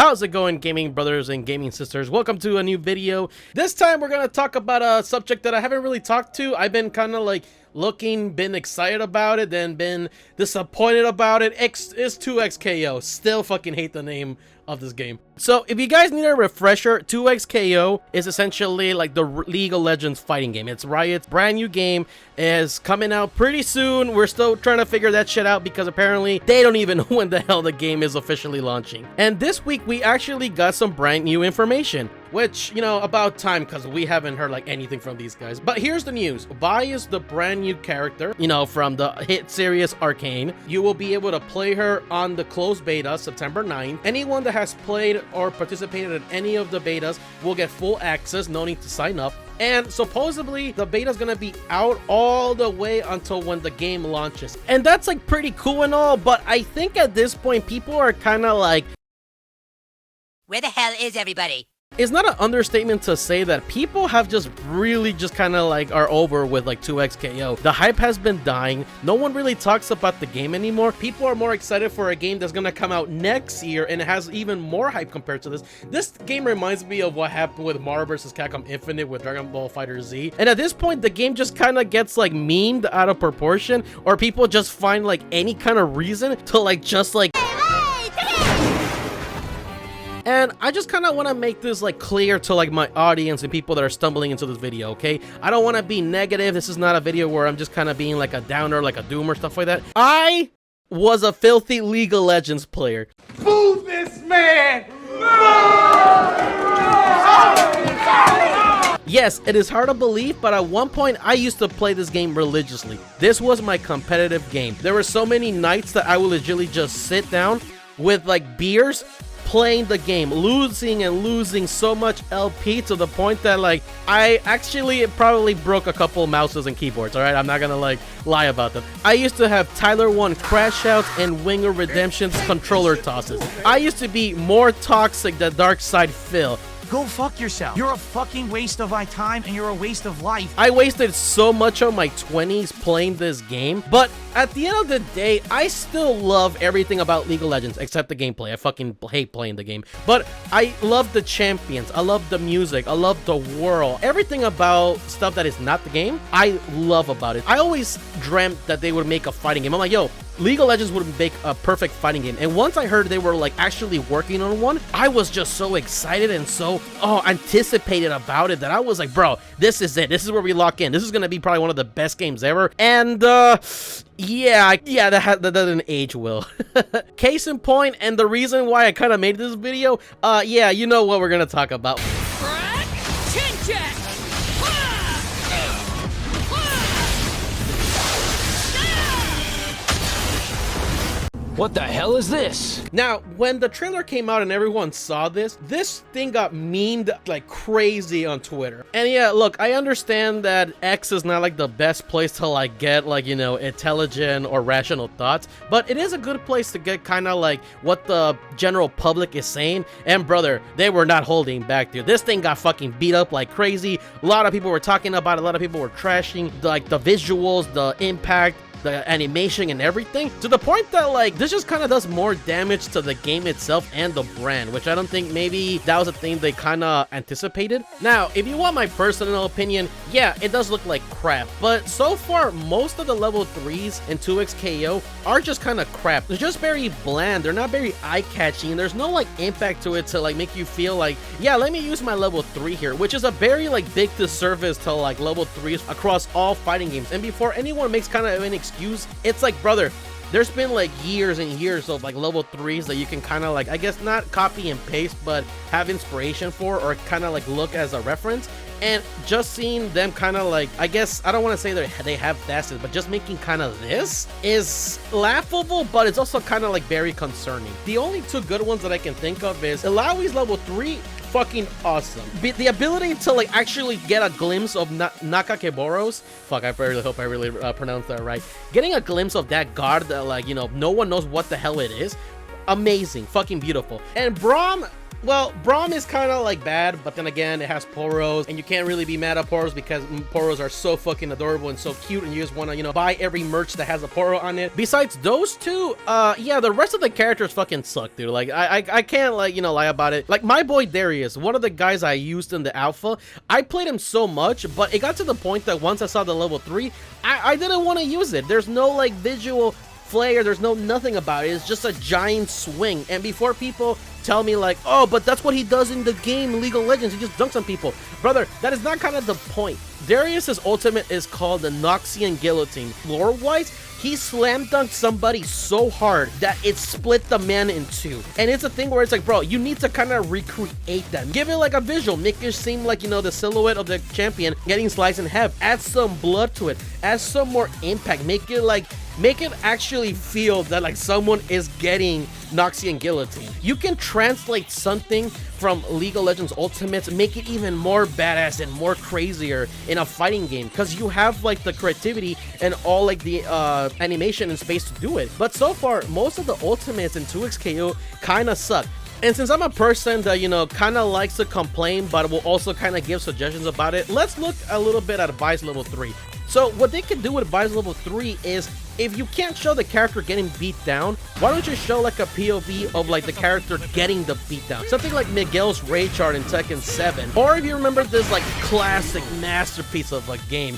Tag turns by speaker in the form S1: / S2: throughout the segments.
S1: How's it going, gaming brothers and gaming sisters? Welcome to a new video. This time we're gonna talk about a subject that I haven't really talked to. I've been kind of like been excited about it, then been disappointed about it. It's 2XKO. Still fucking hate the name of this game. So if you guys need a refresher, 2XKO is essentially like the League of Legends fighting game. It's Riot's brand new game, is coming out pretty soon. We're still trying to figure that shit out because apparently they don't even know when the hell the game is officially launching. And this week we actually got some brand new information, which, you know, about time because we haven't heard like anything from these guys. But here's the news. Vi is the brand new character, you know, from the hit series Arcane. You will be able to play her on the closed beta September 9th. Anyone that has played or participated in any of the betas will get full access, no need to sign up. And supposedly the beta is gonna be out all the way until when the game launches. And that's like pretty cool and all, but I think at this point people are kind of like,
S2: where the hell is everybody?
S1: It's not an understatement to say that people have just really just kind of like are over with like 2XKO. The hype has been dying. No one really talks about the game anymore. People are more excited for a game that's gonna come out next year and it has even more hype compared to this. This game reminds me of what happened with Marvel vs. Capcom Infinite with Dragon Ball FighterZ. And at this point, the game just kind of gets like memed out of proportion, or people just find like any kind of reason to like just like. And I just kind of want to make this like clear to like my audience and people that are stumbling into this video, okay? I don't want to be negative. This is not a video where I'm just kind of being like a downer, like a doomer, stuff like that. I was a filthy League of Legends player.
S3: Boo this man!
S1: Yes, it is hard to believe, but at one point I used to play this game religiously. This was my competitive game. There were so many nights that I would literally just sit down with like beers, playing the game, losing and losing so much LP to the point that like I actually probably broke a couple mouses and keyboards. All right, I'm not gonna like lie about them. I used to have Tyler 1 crash outs and Winger Redemption's controller tosses. I used to be more toxic than Dark Side Phil.
S4: Go fuck yourself. You're a fucking waste of my time and you're a waste of life.
S1: I wasted so much of my 20s playing this game, but at the end of the day, I still love everything about League of Legends except the gameplay. I fucking hate playing the game, but I love the champions. I love the music. I love the world. Everything about stuff that is not the game, I love about it. I always dreamt that they would make a fighting game. I'm like, yo, League of Legends would make a perfect fighting game. And once I heard they were like actually working on one, I was just so excited and so anticipated about it that I was like, bro, this is it. This is where we lock in. This is gonna be probably one of the best games ever. And yeah, that doesn't age well. Case in point, and the reason why I kind of made this video, yeah, you know what we're gonna talk about.
S4: What the hell is this?
S1: Now, when the trailer came out and everyone saw this thing got memed like crazy on Twitter. And yeah, look, I understand that X is not like the best place to like get like, you know, intelligent or rational thoughts, but it is a good place to get kind of like what the general public is saying. And brother, they were not holding back, dude. This thing got fucking beat up like crazy. A lot of people were talking about it. A lot of people were trashing like the visuals, the impact, the animation and everything, to the point that like this just kind of does more damage to the game itself and the brand, which I don't think maybe that was a thing they kind of anticipated. Now, if you want my personal opinion, yeah, it does look like crap, but so far most of the level 3s in 2XKO are just kind of crap. They're just very bland. They're not very eye-catching. There's no like impact to it to like make you feel like, yeah, let me use my level 3 here, which is a very like big disservice to like level 3s across all fighting games. And before anyone makes kind of an excuse, it's like, brother, there's been like years and years of like level 3s that you can kind of like, I guess not copy and paste, but have inspiration for, or kind of like look as a reference. And just seeing them kind of like, I guess I don't want to say they have fastest, but just making kind of this is laughable, but it's also kind of like very concerning. The only two good ones that I can think of is Ilawi's level 3, fucking awesome. The ability to like actually get a glimpse of Nakakeboros, fuck, I really hope I really pronounced that right. Getting a glimpse of that guard that like, you know, no one knows what the hell it is. Amazing, fucking beautiful. And Braum, Well, Braum is kind of like bad, but then again, it has Poros, and you can't really be mad at Poros because Poros are so fucking adorable and so cute, and you just want to, you know, buy every merch that has a Poro on it. Besides those two, yeah, the rest of the characters fucking suck, dude. Like, I can't, like, you know, lie about it. Like, my boy Darius, one of the guys I used in the alpha, I played him so much, but it got to the point that once I saw the level 3, I didn't want to use it. There's no, like, visual flare, there's no nothing about it. It's just a giant swing, and before people tell me like, oh, but that's what he does in the game League of Legends, he just dunks on people. Brother, that is not kind of the point. Darius's ultimate is called the Noxian Guillotine. Lore-wise, he slam dunked somebody so hard that it split the man in two. And it's a thing where it's like, bro, you need to kind of recreate that. Give it like a visual. Make it seem like, you know, the silhouette of the champion getting sliced in half. Add some blood to it. Add some more impact. Make it actually feel that like someone is getting Noxian Guillotine. You can translate something from League of Legends Ultimates, make it even more badass and more crazier in a fighting game, because you have like the creativity and all like the animation and space to do it. But so far, most of the Ultimates in 2xKO kind of suck. And since I'm a person that, you know, kind of likes to complain, but will also kind of give suggestions about it, let's look a little bit at Vice Level 3. So what they can do with Vice Level 3 is, if you can't show the character getting beat down, why don't you show like a POV of like the character getting the beat down? Something like Miguel's Rage Art in Tekken 7. Or if you remember this like classic masterpiece of a game.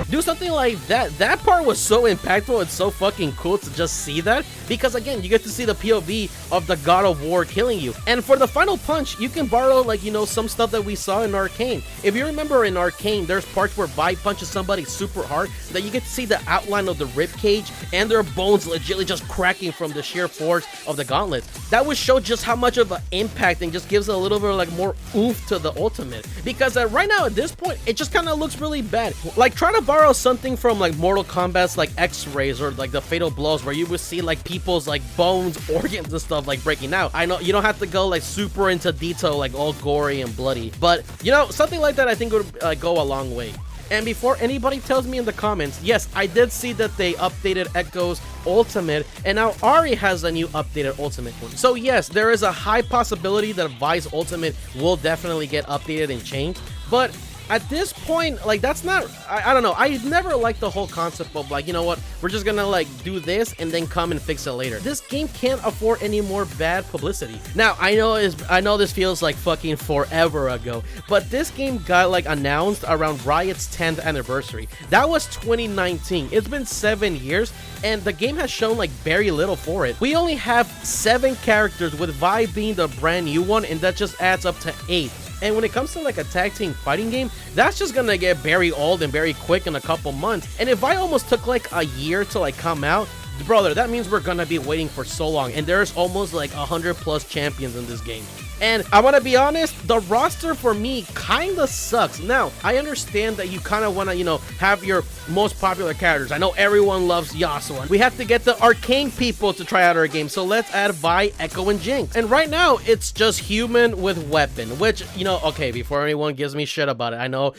S1: Do something like that. That part was so impactful and so fucking cool to just see that, because again, you get to see the POV of the God of War killing you. And for the final punch, you can borrow like, you know, some stuff that we saw in Arcane. If you remember in Arcane, there's parts where Vi punches somebody super hard that you get to see the outline of the rib cage and their bones legitimately just cracking from the sheer force of the gauntlet. That would show just how much of an impact and just gives a little bit of like more oomph to the ultimate. Because right now at this point, it just kind of looks really bad. Like, try to borrow something from like Mortal Kombat's like X-rays or like the Fatal Blows, where you would see like people's like bones, organs and stuff like breaking out. I know you don't have to go like super into detail, like all gory and bloody, but you know, something like that I think would go a long way. And before anybody tells me in the comments, yes, I did see that they updated Echo's ultimate, and now Ari has a new updated ultimate one. So yes, there is a high possibility that Vi's ultimate will definitely get updated and changed, but at this point, like, that's not, I don't know, I never liked the whole concept of like, you know what, we're just gonna like do this and then come and fix it later. This game can't afford any more bad publicity. Now, I know this feels like fucking forever ago, but this game got like announced around Riot's 10th anniversary. That was 2019. It's been 7 years, and the game has shown like very little for it. We only have 7 characters, with Vi being the brand new one, and that just adds up to 8. And when it comes to like a tag team fighting game, that's just gonna get very old and very quick in a couple months. And if I almost took like a year to like come out, brother, that means we're gonna be waiting for so long. And there's almost like 100+ champions in this game. And I want to be honest, the roster for me kind of sucks. Now, I understand that you kind of want to, you know, have your most popular characters. I know everyone loves Yasuo. We have to get the Arcane people to try out our game, so let's add Vi, Echo, and Jinx. And right now, it's just human with weapon, which, you know, okay, before anyone gives me shit about it, I know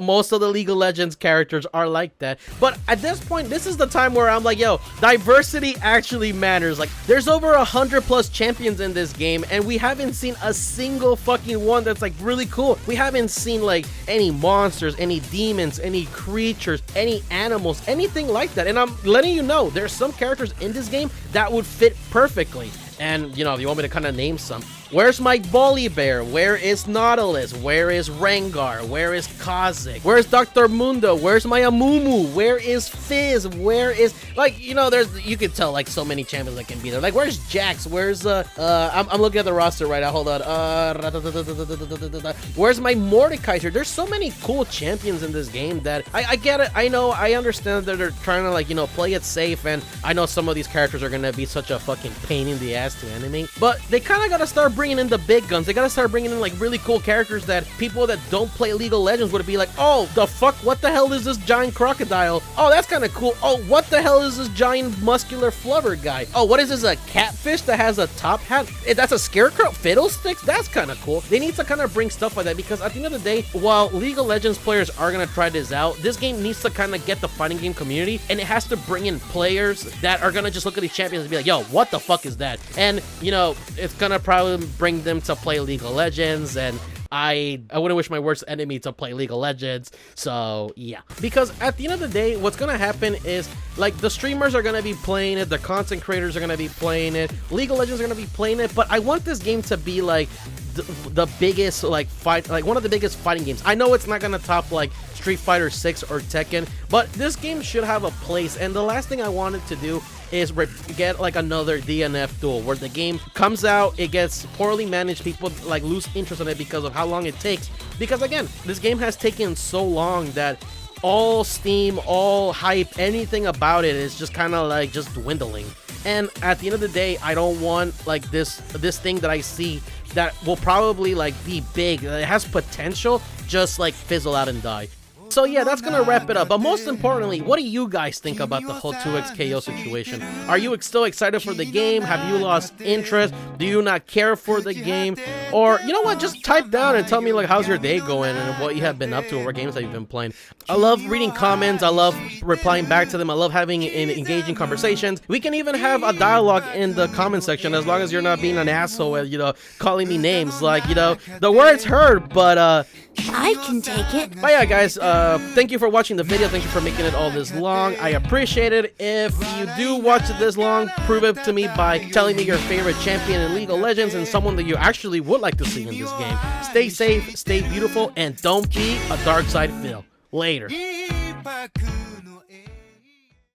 S1: most of the League of Legends characters are like that, but at this point, this is the time where I'm like, yo, diversity actually matters. Like, there's over 100+ champions in this game, and we haven't seen a single fucking one that's like really cool. We haven't seen like any monsters, any demons, any creatures, any animals, anything like that. And I'm letting you know, there's some characters in this game that would fit perfectly. And, you know, if you want me to kind of name some, where's my Volibear? Where is Nautilus? Where is Rengar? Where is Kha'Zix? Where's Dr. Mundo? Where's my Amumu? Where is Fizz? Where is, like, you know, you can tell like so many champions that can be there. Like, where's Jax? Where's I'm looking at the roster right now. Hold on. Where's my Mordekaiser? There's so many cool champions in this game that I get it. I know, I understand that they're trying to, like, you know, play it safe, and I know some of these characters are gonna be such a fucking pain in the ass to animate, but they kind of gotta start bringing in the big guns. They gotta start bringing in like really cool characters that people that don't play League of Legends would be like, oh, the fuck, what the hell is this giant crocodile? Oh, that's kind of cool. Oh, what the hell is this giant muscular flubber guy? Oh, what is this, a catfish that has a top hat? That's a scarecrow? Fiddlesticks? That's kind of cool. They need to kind of bring stuff like that, because at the end of the day, while League of Legends players are gonna try this out, this game needs to kind of get the fighting game community, and it has to bring in players that are gonna just look at these champions and be like, yo, what the fuck is that? And, you know, it's gonna probably bring them to play League of Legends, and I wouldn't wish my worst enemy to play League of Legends, so yeah. Because at the end of the day, what's gonna happen is, like, the streamers are gonna be playing it, the content creators are gonna be playing it, League of Legends are gonna be playing it, but I want this game to be, like, the biggest, like, one of the biggest fighting games. I know it's not gonna top, like, Street Fighter 6 or Tekken, but this game should have a place, and the last thing I wanted to do is get like another DNF duel where the game comes out, it gets poorly managed, people like lose interest in it because of how long it takes, because again, this game has taken so long that all steam, all hype, anything about it is just kind of like just dwindling. And at the end of the day, I don't want like this thing that I see that will probably like be big, that it has potential, just like fizzle out and die. So yeah, that's gonna wrap it up. But most importantly, what do you guys think about the whole 2x KO situation? Are you still excited for the game? Have you lost interest? Do you not care for the game? Or, you know what, just type down and tell me like how's your day going and what you have been up to or what games that you've been playing. I love reading comments. I love replying back to them. I love having engaging conversations. We can even have a dialogue in the comment section as long as you're not being an asshole and, you know, calling me names. Like, you know, the words hurt, but
S5: I can take it.
S1: But yeah, guys, thank you for watching the video. Thank you for making it all this long. I appreciate it. If you do watch it this long, prove it to me by telling me your favorite champion in League of Legends and someone that you actually would like to see in this game. Stay safe, stay beautiful, and don't be a dark side Phil. Later.